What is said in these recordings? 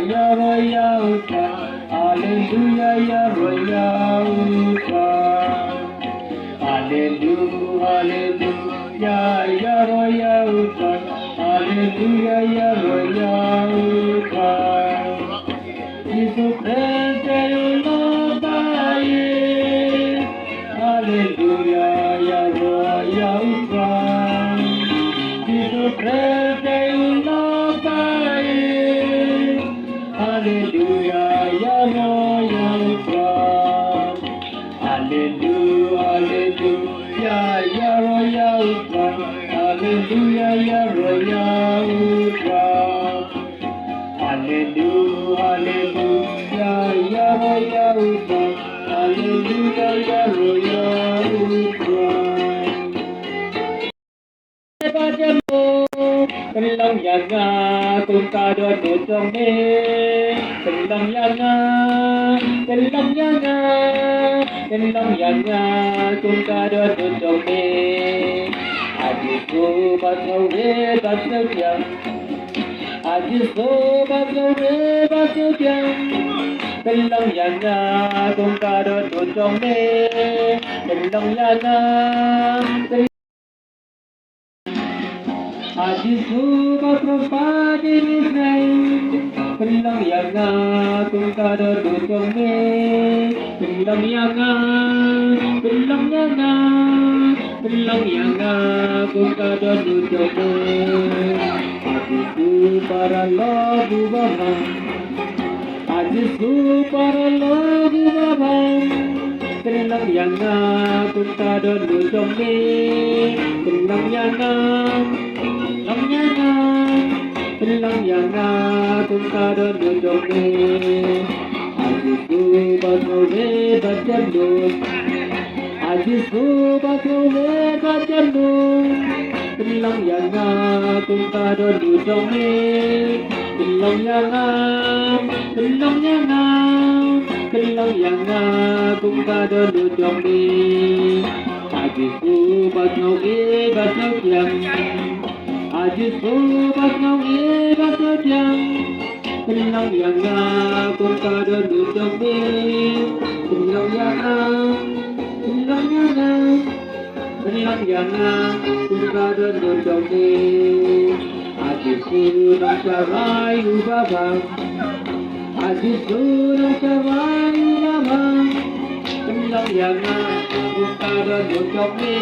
ya roya uta. Hallelujah, ya roya uta. Hallelujah, hallelujah, ya roya uta. Hallelujah, ya roya uta. Jesus Christ, you love me. Hallelujah, ya roya uta. Jesus Christ, you love me. Hallelujah, ya roya uta. Hallelujah, hallelujah, ya roya uta. Hallelujah, ya roya uta. Hallelujah, hallelujah, ya roya uta. Hallelujah, ya roya uta. Kelang yaga tung kado dudong me. Kelang yaga tung kado dudong me. Ajiku batau re batau jam. Ajiku batau re batau jam. Kelang yaga tung kado dudong me. Kelang yaga Ajiku batropadi nisnai. Kelang yaga tung kado dudong me. Kelang yaga tung kado dudong me. Ajiku para lagu babang. Ajiku para lagu babang. Kelang yaga tung kado dudong me. Kelang yaga tung kado dudong me. Ajiku batau re bajandung. Ajiku batau re bajandung. Kelang yaga tung kado dudong me. Kelang yaga tung kado dudong me. Ajiku batau re batau jam. Ajiku batau re batau jam. Kelang yaga tung kado dudong me. Kelang yaga tung kado dudong me. Ajiku nang sarai ubabang. Ajiku nang sarai ubabang. Kelang yaga tung kado dudong me.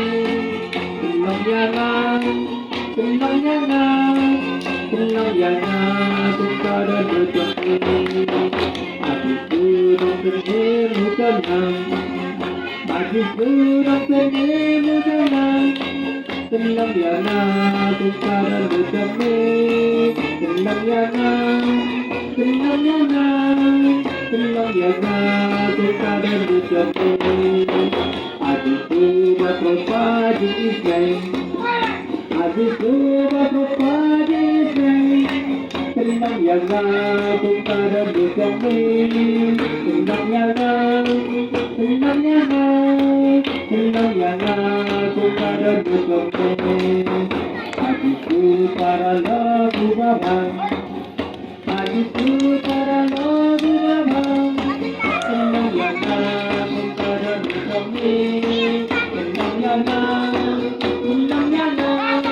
Kelang yaga tung kado dudong me. Ajiku nang penemu tenang. Ajiku nang penemu tenang. Kelang yaga tung kado dudong me. Kelang yaga tung kado dudong me. Ajiku batropadi nisnai. Ajiku batropadi nisnai. Kelang yaga tung kado dudong me. Kelang yaga tung kado dudong me. Ajiku para lagu babang. Ajiku para lagu babang. Kelang yaga tung kado dudong me. Kelang yaga tung kado dudong me.